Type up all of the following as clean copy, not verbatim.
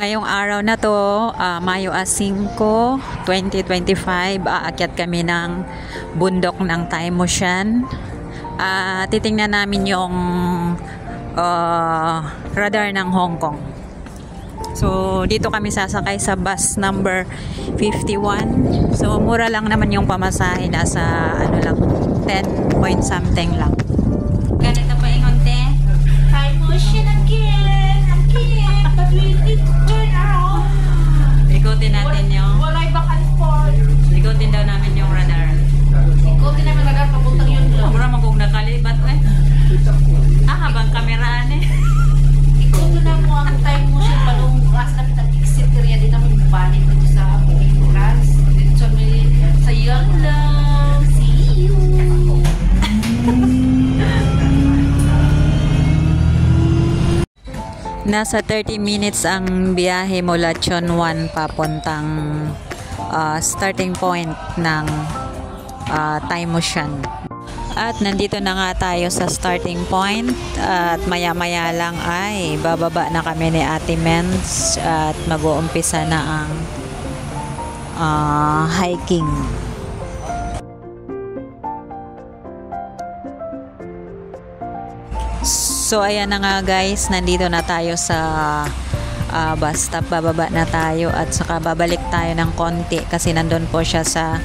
Ngayong araw na to, Mayo 5, 2025, aakyat kami ng bundok ng Taimyushan. Titingnan namin yung radar ng Hong Kong. So, dito kami sasakay sa bus number 51. So, mura lang naman yung pamasahe, nasa ano lang, 10 point something lang. Ganito pa ingon, te? Taimyushan again! Again! Ikutin natin yung... Walay back and forth. Ikutin daw namin yung radar. Ikutin namin radar, papuntang yun lang. Mura magong nakalibat eh. Habang kameraan eh. Ikutin na mo ang time mo siya palong class na kita exit area din naman balik dito sa class. Dito sa young lang. See you. Nasa 30 minutes ang biyahe mula Chonwan papuntang starting point ng Taimyushan. At nandito na nga tayo sa starting point at maya-maya lang ay bababa na kami ni Ate Mens at mag-uumpisa na ang hiking. So ayan na nga guys, nandito na tayo sa bus stop, bababa na tayo at saka babalik tayo ng konti kasi nandun po siya sa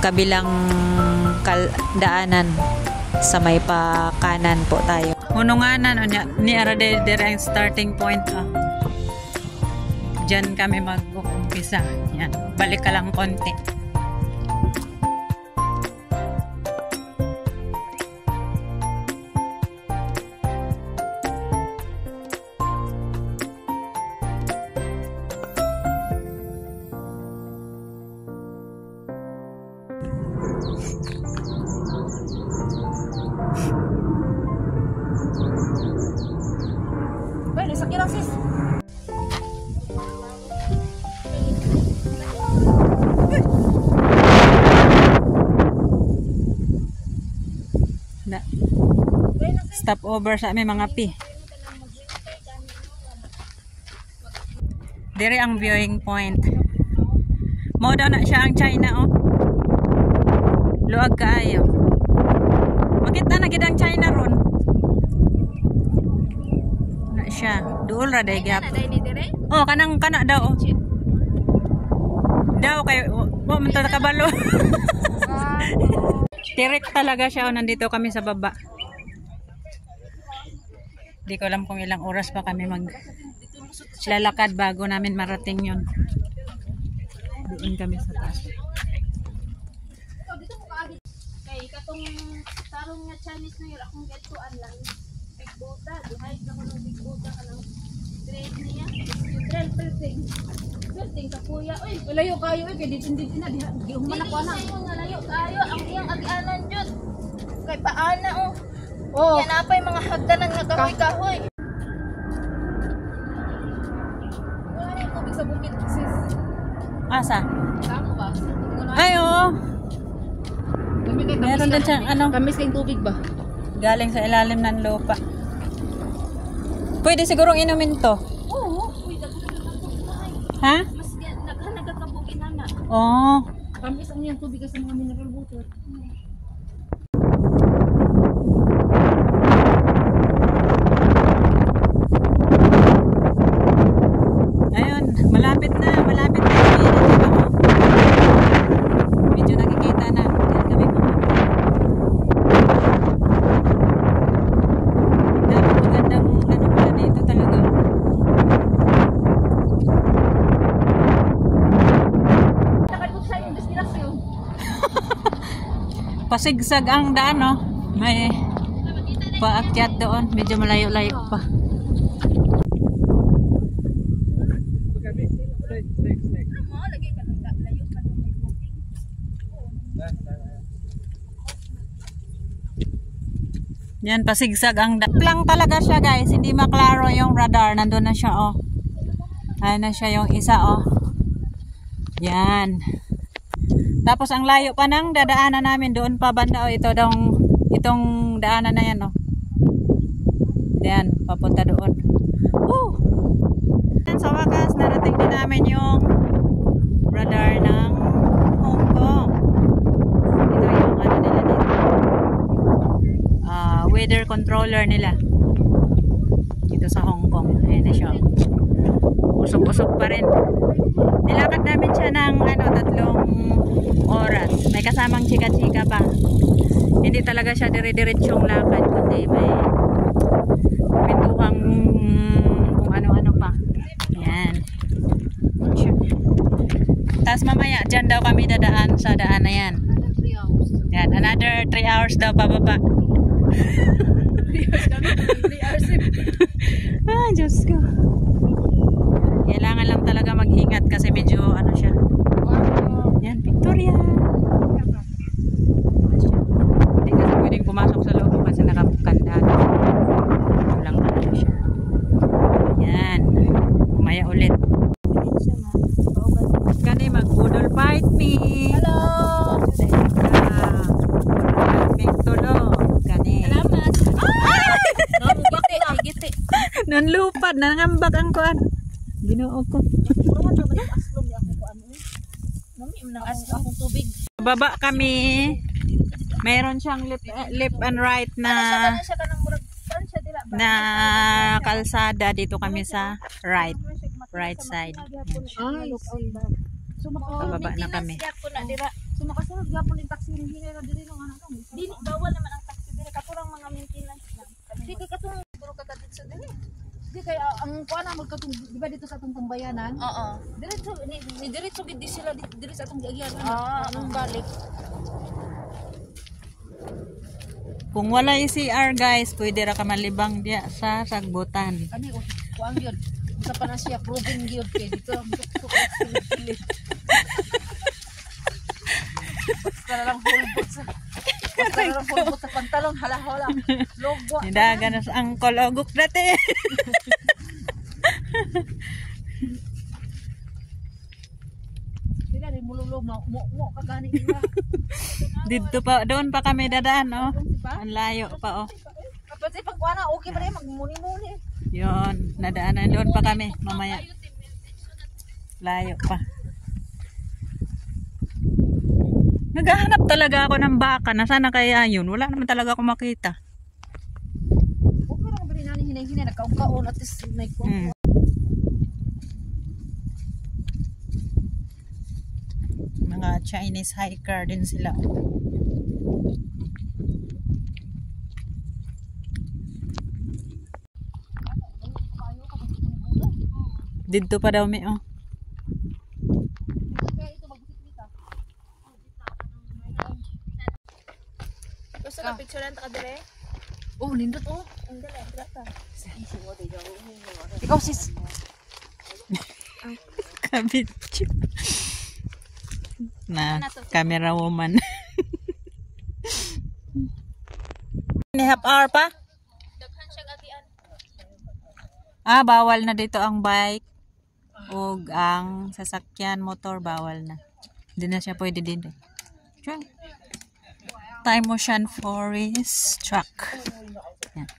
kabilang daanan sa may pa kanan po tayo. Hununganan ni arade dire ang starting point. Diyan kami mag-uumpisa. Yan, balik ka lang konti. Pwede, sakit lang sis. Stop over sa aming mga pi. Dire ang viewing point. Mo daw na siya ang China oh. Luag kaayo. Makita na gid ang China ron. Na siya. Duol ra day gap. Oh, kanang kana daw oh. Daw kay mo man ta kabalo. Direct talaga siya oh, nandito kami sa baba. Hindi ko alam kung ilang oras pa kami lalakad bago namin marating yun. Doon kami sa taas. Kay katong tarong nga Chinese na yun, akong getuan lang. Big Buddha, duhay ka ko ng Big Buddha ka ng grade niya. Yung grade, perting sa kuya. Uy, layo kayo eh, kaya dito na, di humanak ko na. Hindi nga layo kayo, ang iyang agianan dyan. Kay paana oh. Oh. Yan apa yung mga hagdanan nga kahoy-kahoy. Wala yung tubig sa bukid, sis. Asa? Tama ba? Ay oo. Meron din siya, ano? Kamis kayong tubig ba? Galing sa ilalim ng lupa. Pwede sigurong inumin to. Oo. Uy, nagkakabugin. Ha? Mas nagkakabugin na. Oo. Kamis ang yung tubig sa mga mineral water. Ayun, malapit na medyo nakikita na. Diyan kami pumunta. Dapat magandang ano pala dito talaga. Nakadbuk sa yung destinasyon. Pasigsag ang daan no. May paakyat doon, medyo malayo-layo pa. Yan, pasigsag ang lang talaga siya guys, hindi maklaro yung radar, nandun na siya oh. Ayun na siya yung isa oh. Yan. Tapos ang layo pa ng dadaanan namin doon pa banda oh, itong daanan na yan oh. Yan, papunta doon. sa wakas, narating din namin yung radar ng Hong Kong. Ito yung ano nila dito. Weather controller nila. Dito sa Hong Kong. Ayan na siya. Usok-usok pa rin. Nilakad namin siya ng 3 oras. May kasamang chika-chika pa. Hindi talaga siya dire-diretsyong lakad, kundi may pintuhang kung ano-ano pa. Yan. Tapos mamaya, dyan daw kami dadaan sa daan na yan. Yan, another 3 hours daw pababa. 3 hours. Ah, Diyos ko. Kailangan lang talaga mag-ingat kasi medyo ano siya. Yan, Victoria. Hindi kasi pwedeng pumasok sa loob kasi nakakandado. Walang ano siya. Yan. Umaya ulit. Kani mag-budol fight me. Hello! Tulo. Kani. Salamat! Giti, ay giti. Nanlupad, nangambak ang kuan. Ginoo ko. Purahan na ba yung aslong yung ako ano eh? Mami, akong tubig. Baba kami. Mayroon siyang left and right na Siya ka ng murag. Saan siya dila ba? na kalsada. Dito kami sa right side. Ay, Pababa na kami. So makasunod gapon yung taxi rin hinay na dili nung ano nung. Dili bawal naman ang taxi dili katurang mga maintenance lang. Di kay katong puro ka dito sa dili. Di kay ang kuan na magkatong di ba dito sa atong tambayanan? Oo. Diretso ni diretso gid sila diri sa atong giagyanan. Anong balik? Kung wala CR guys, pwede ra ka malibang diya sa sagbutan. Kani kuan gyud. Sa pa na siya proven gyud kay dito ang tuktok sila. Basta lang hulbot sa pantalon, hala-hala. Logo. Nidaga na sa angkol ogok dati. Sila rin mululog, mo kagani nila. Dito pa, doon pa kami dadaan, oh. Ang layo pa, oh. Kapag sa pagkuana, okay pa rin, magmuni-muni. Yun, nadaanan doon pa kami, mamaya. Layo pa. Naghahanap talaga ako ng baka. Nasaan na kaya yun? Wala naman talaga ako makita. Okay lang ba rin nanin hinay-hinay, nagkaon at least may kuwan. Mga Chinese hiker din sila. Dito pa daw may, oh. Gusto ka picturean ta ka dire? Oh, lindot oh. Ang dali, drata. Ikaw sis. Kabitch. Na, camera woman. Ni half hour pa? Daghan siya agian. Bawal na dito ang bike. Ug ang sasakyan, motor, bawal na. Hindi na siya pwede din. Sure. Time motion forest truck. Yan.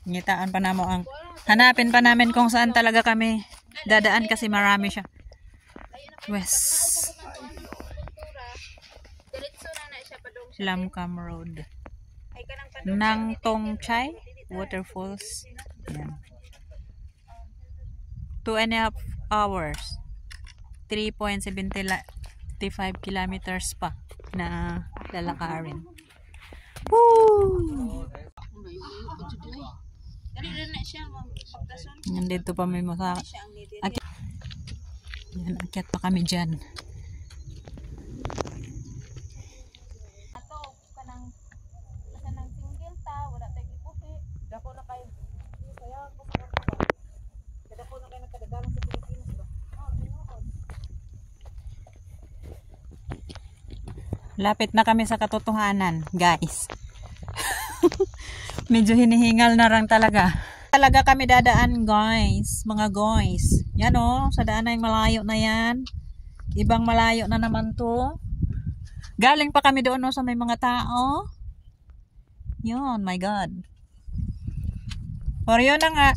Ngitaan pa namo ang hanapin pa namin kung saan talaga kami dadaan kasi marami siya. West Lamcam Road. Nang Tong Chai Waterfalls. Yan. 2.5 hours. 3.75 kilometers pa na lalakarin. Woo! Nandito pa may masa. Yan, akyat pa kami dyan. Lapit na kami sa katotohanan, guys. Medyo hinihingal na lang talaga. Talaga kami dadaan, guys. Mga guys. Yan o, sa daan na yung malayo na yan. Ibang malayo na naman to. Galing pa kami doon o, sa may mga tao. Yun, my God. Or yun na nga.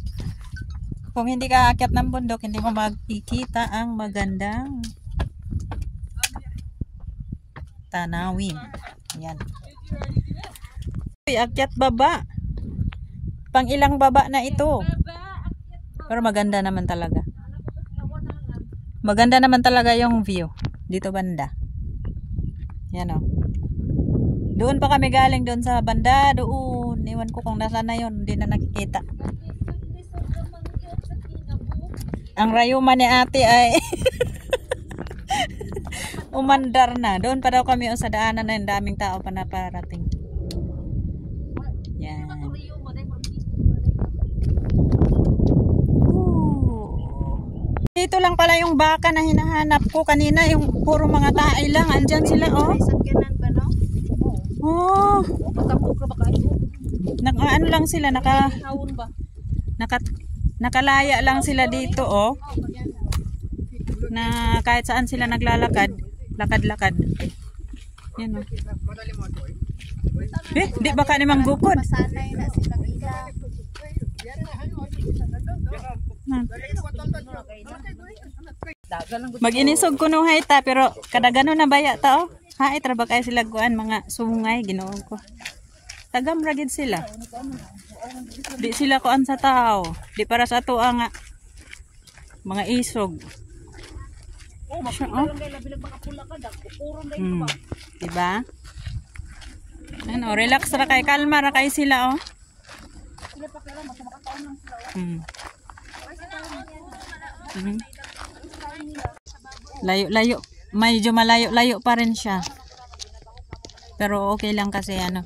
Kung hindi ka aakyat ng bundok, hindi mo makikita ang magandang tanawin. Yan. Uy, akyat baba. Pang ilang baba na ito. Pero maganda naman talaga. Maganda naman talaga yung view. Dito banda. Yan o. Doon pa kami galing doon sa banda. Doon. Iwan ko kung nasa na yun. Hindi na nakikita. Ang rayuma ni ate ay umandar na. Doon pa daw kami sa daanan na yung daming tao pa na parating. Yan. Dito lang pala yung baka na hinahanap ko kanina. Yung puro mga tae lang. Andyan sila, oh. Oh. Ano lang sila. Nakalaya lang sila dito, oh. Na kahit saan sila naglalakad. Lakad-lakad. Yan, oh. Di baka ni Manggukod. Masanay na silang ila. Mag-inisog ko no hayta pero kada gano na baya ta, oh. Hay tra ba kay sila kuan mga sungay Ginoo ko. Tagam ra gid sila. Di sila kuan sa tao. Di para sa ato nga mga isog. Oh, diba? Ano, relax ra kay, kalma ra kay sila, oh. Layo-layo. Medyo malayo-layo pa rin siya. Pero okay lang kasi ano.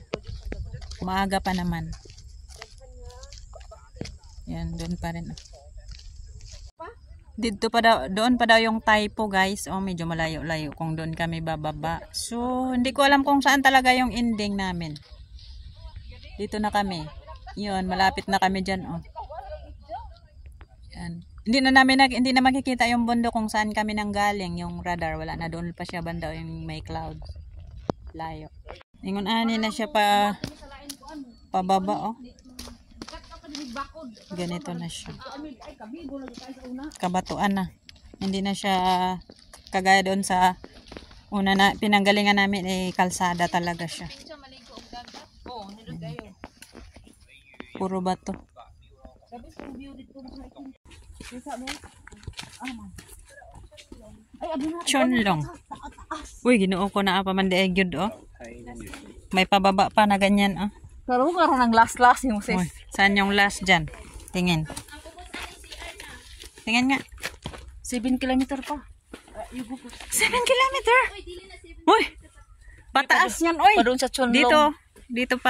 Maaga pa naman. Yan, doon pa rin. Dito pa daw, doon pa daw yung typo, guys. Oh, medyo malayo-layo kung doon kami bababa. So, hindi ko alam kung saan talaga yung ending namin. Dito na kami. Yun, malapit na kami dyan, oh. Yan. Hindi na makikita yung bundok kung saan kami nang galing. Yung radar, wala na, doon pa siya banda yung may cloud. Layo. Ingon ani na siya pababa, oh. Ganito na siya. Kabatuan na. Hindi na siya kagaya doon sa una na pinanggalingan namin, kalsada talaga siya. Puro bato. Chonlong. Uy, Ginoo ko na pa man di gyud, oh. May pababa pa na ganyan, oh. Pero karon ang last yung sis. Uy, saan yung last dyan? Tingin. Tingin nga. 7 kilometer pa. 7 kilometer? Uy! Pataas yan, uy! Pa doon sa Chonlong. Dito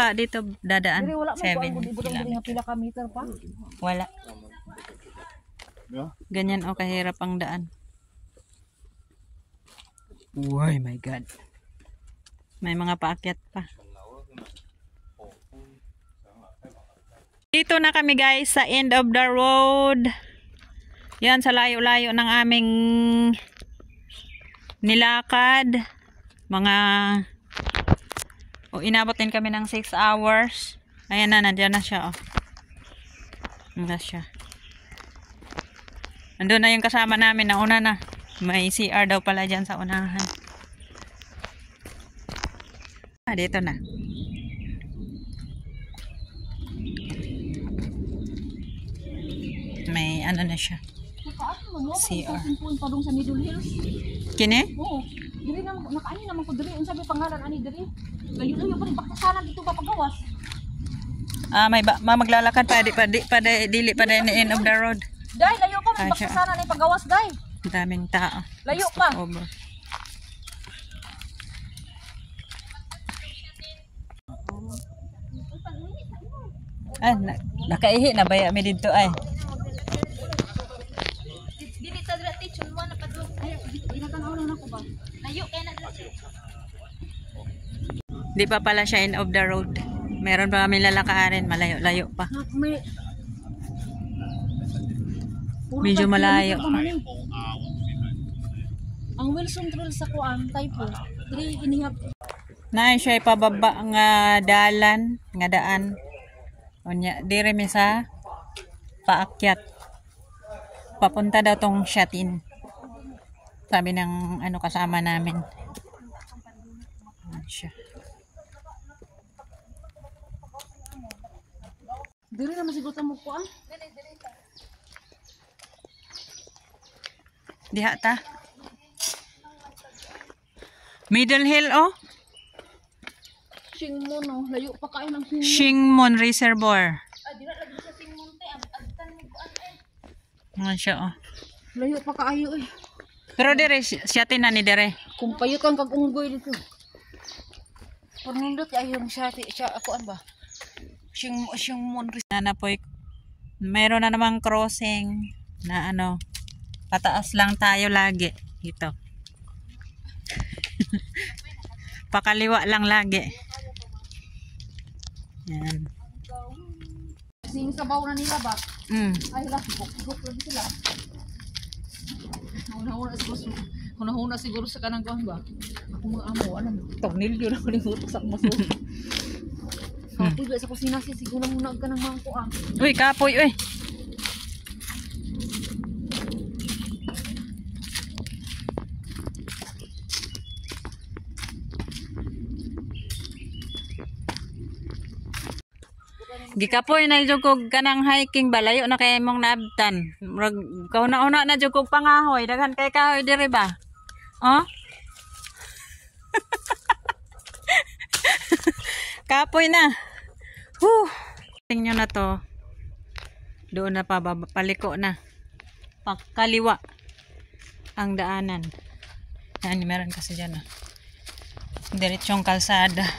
dadaan. 7 kilometer. Pila ka meter pa? Wala. Ganyan, oh, kahirap ang daan. Uy, my God. May mga paakyat pa. Dito na kami, guys, sa end of the road. Yan, sa layo-layo ng aming nilakad. Inabot din kami ng 6 hours. Ayan na, nandiyan na siya, oh. Nandiyan siya. Nandun na yung kasama namin, nauna na. May CR daw pala dyan sa unahan. Dito na. May ano na siya. CR. Padung sa Middle Hills. Kini? Oo. Diri na nakaani naman ko diri unsa may pangalan ani diri? Layo-layo pa rin baka sana dito pa pagawas. May maglalakad pa dili pa din end of the road. Dai layo pa may baka sana ni pagawas dai. Daming tao. Layo pa. Over. Nakaihi na baya mi dito ay. Dili ta dira teach mo na padung. Ay, dinatanaw na ko ba? Layo kay na diri. Di pa pala siya end of the road. Meron pa kami lalakarin, malayo-layo pa. Medyo malayo. Ang Wilson Trail sa kuan typo. Diri inihap. Na siya pababa nga dalan, nga daan. Unya, dire mi sa paakyat. Papunta daw tong Shatin. Sabi ng ano kasama namin. Ayan siya. Dili naman siguro mo ko ah. Diha ta. Middle Hill oh. Singmon no, layo pa kayo ng Singmon. Shingmon Reservoir. Ah, dira lagi sa Singmon te, agtan mo buan eh. Ayan siya oh. Layo pa kaayo eh. Pero dire Shatin na ni dire. Kung payutan kag unggoy dito. Pernindot ay yung siya ako an ba? Singmon Na po, mayroon na namang crossing na ano, pataas lang tayo lagi dito. Pakaliwa lang lagi. Yan. Sing sabaw na nila ba? Ay la, buk lagi sila. Huna-huna siguro sa kanang kuan ba? Ako mga amo, anong tornilyo na kalimutan sa maso. Kapoy ba sa kusina siya, siguro muna ka ng mga kuan. Uy, kapoy, uy. Gikapoy na jugog kanang hiking balayo na kay mong naabtan. Kauna-una na jugog pangahoy, daghan kay kahoy diri ba? Oh? Kapoy na. Tingnan na to. Doon na pa paliko na. Pakaliwa ang daanan. Yan, meron kasi dyan ah. Diretsong kalsada.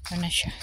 Ito na siya.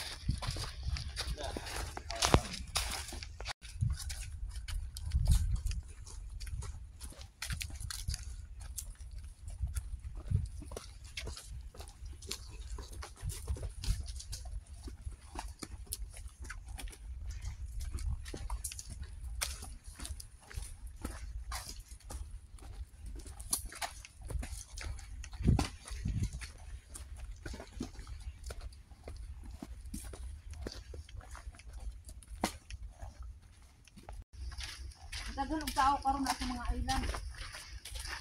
Dagan og tao karon sa mga island.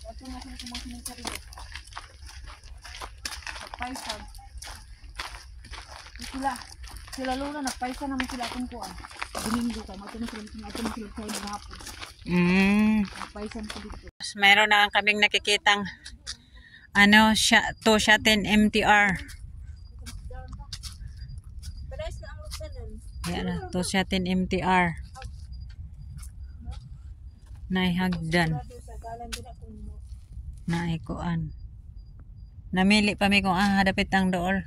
Ato na sa mga sinisari. Nagpaisag. Sila luna nagpaisa naman sila akong kuan. Domingo ka, mato na sila sa mga hapon. Nagpaisan ko dito. Mayroon na kaming nakikitang ano, to Shatin MTR. Pares na ang luksanan. Yan na, to Shatin MTR. Naihagdan. Naikuan. Namili pa mi kung hadapit ang dool.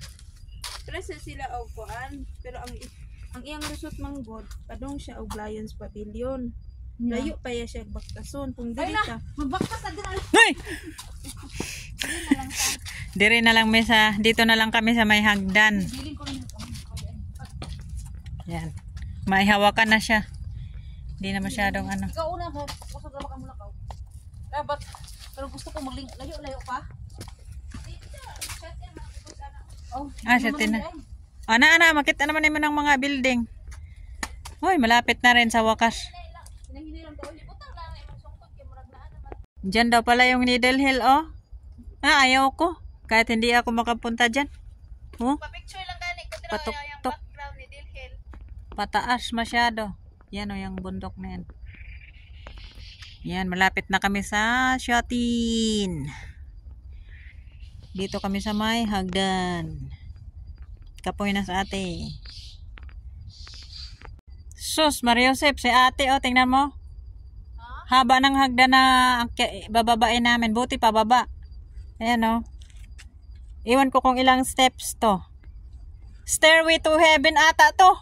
Pares na sila og kuan, pero ang iyang resort manggod, padong siya og Lions Pavilion. Layo pa ya siya baktason kung dili ta. Magbaktas na din. Hoy! Dire na lang mesa, dito na lang kami sa may hagdan. Yan. May hawakan na siya. Hindi na masyadong ano. Ikaw una ka, kusog na ka muna ka. Dapat, pero gusto ko layo pa. Oh, Shatin na. Ana, makita naman naman ng mga building. Hoy, malapit na rin sa wakas. Diyan daw pala yung Needle Hill, oh. Ayaw ko. Kahit hindi ako makapunta dyan. Oh. Pa-picture lang gani ko yung Patuktok. background ni Needle Hill. Pataas masyado. Yan o, yung bundok na yan. Yan, malapit na kami sa Shatin. Dito kami sa may hagdan. Kapoy na sa ate. Sus, Mariosep, si ate, oh, tingnan mo. Haba ng hagdan na bababain namin. Buti pa baba. Ayan oh. Iwan ko kung ilang steps to. Stairway to heaven ata to.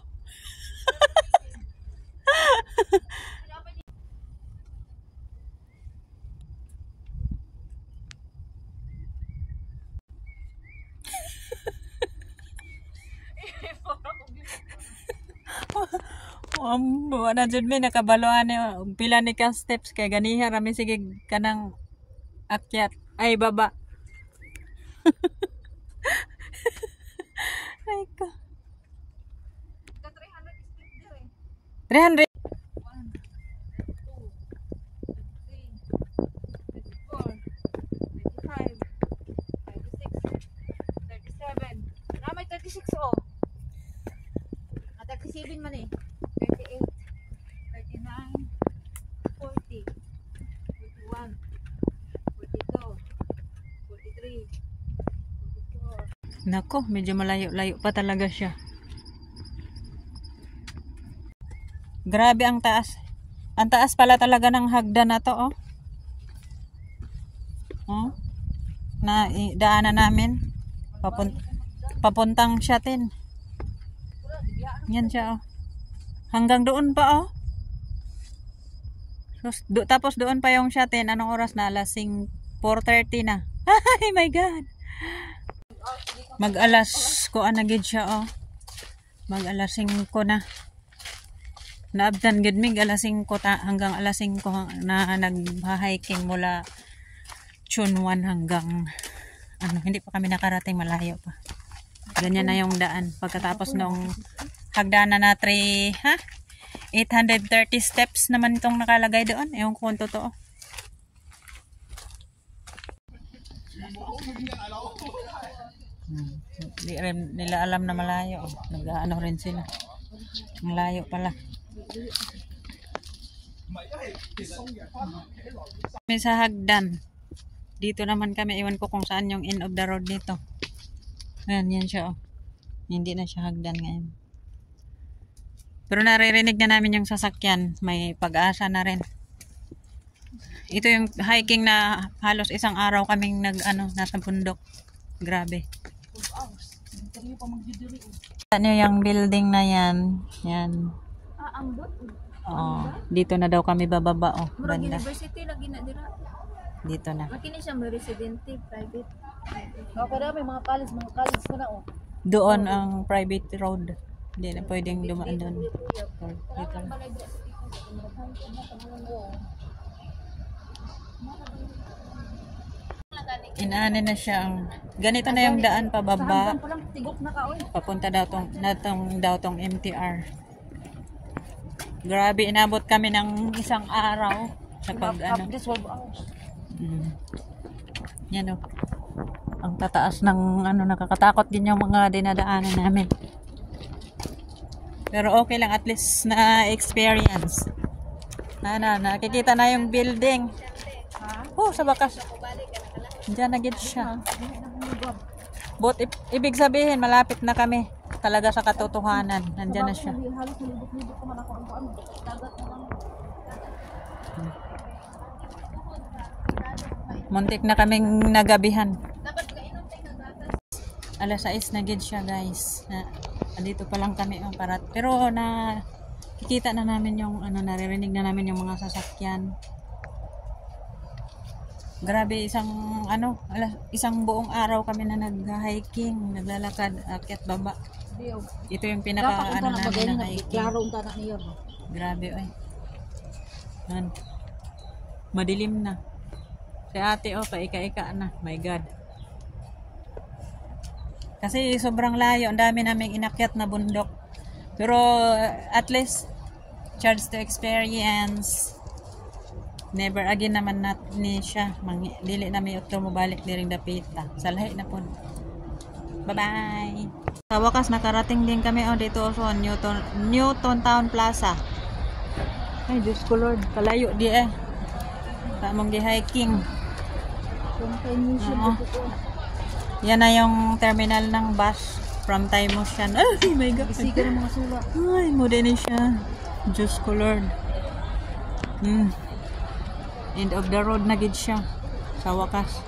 Wala dyan may nakabaloan pila ni ka steps kay ganiha rami sige kanang akyat ay baba. 300. 36 oh. 37 man eh. 38, 39, 40, 41, 42, 43, 44. Nako, medyo malayo-layo pa talaga siya. Grabe ang taas. Ang taas pala talaga ng hagdan na to, oh. Oh. Na daanan namin. Papuntang Shatin. Yan siya, oh. Hanggang doon pa, oh. Tapos doon pa yung Shatin. Anong oras na? Alas 4:30 na. Ay, my God. Mag-alas ko anagid siya, oh. Mag-alas 5 na. Naabdan gid mig alas 5 hanggang alas 5 na nag-hiking mula Chunwan hanggang hindi pa kami nakarating, malayo pa. Ganyan na yung daan. Pagkatapos nung hagdanan na 830 steps naman itong nakalagay doon. Ewan ko kung totoo. Hindi rin nila alam na malayo. Nag-ano rin sila. Malayo pala. May sa hagdan. Dito naman kami. Iwan ko kung saan yung end of the road dito. Ayan, yan siya, oh. Hindi na siya hagdan ngayon. Pero naririnig na namin yung sasakyan. May pag-asa na rin. Ito yung hiking na halos isang araw kaming nasa bundok. Grabe. Ano yung building na yan? Yan. Ang bot. Oh, dito na daw kami bababa, oh. Murag Banda. university lagi na dira. Dito na. Makini siya may residente, private. Pero may mga college ko na oh. Doon ang private road. Hindi na pwedeng dumaan doon. Dito na. Inaanin na siya ang ganito na yung daan pababa. Papunta daw tong MTR. Grabe, inabot kami ng isang araw sa Yan, oh. Ang tataas ng nakakatakot din yung mga dinadaanan namin. Pero okay lang, at least na experience. Nakikita na yung building. Oh, sa bakas. Diyan na gid siya. But ibig sabihin, malapit na kami talaga sa katotohanan. Nandiyan na siya. Muntik na kaming nagabihan. Alas 6 na gid siya, guys. Dito pa lang kami pero kikita na namin yung naririnig na namin yung mga sasakyan. Grabe, isang buong araw kami na nag-hiking, naglalakad, akyat baba. Ito yung pinaka namin na hiking. Grabe, ay. Madilim na. Si ate, paika-ika na. My God. Kasi sobrang layo, ang dami naming inakyat na bundok. Pero at least chance to experience. Never again naman ni siya. Dili na may utro mo balik diring dapita. Salahi na po. Bye-bye. Sa wakas nakarating din kami dito sa Newton Town Plaza. Ay, Diyos ko Lord. Kalayo di Tamang gi-hiking. Yan na yung terminal ng bus from Taimoshan. Ay, my God. Sige ng mga sula. Ay, muda na siya. Diyos ko Lord. End of the road na gid siya. Sa wakas.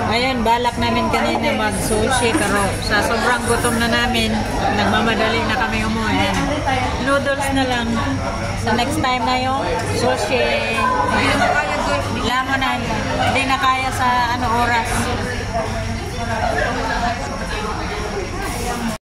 Ayun, balak namin kanina mag-sushi. Pero sa sobrang gutom na namin, nagmamadali na kami umuwi. Noodles na lang. Sa next time na yung sushi. Lamon na. Hindi na kaya sa oras.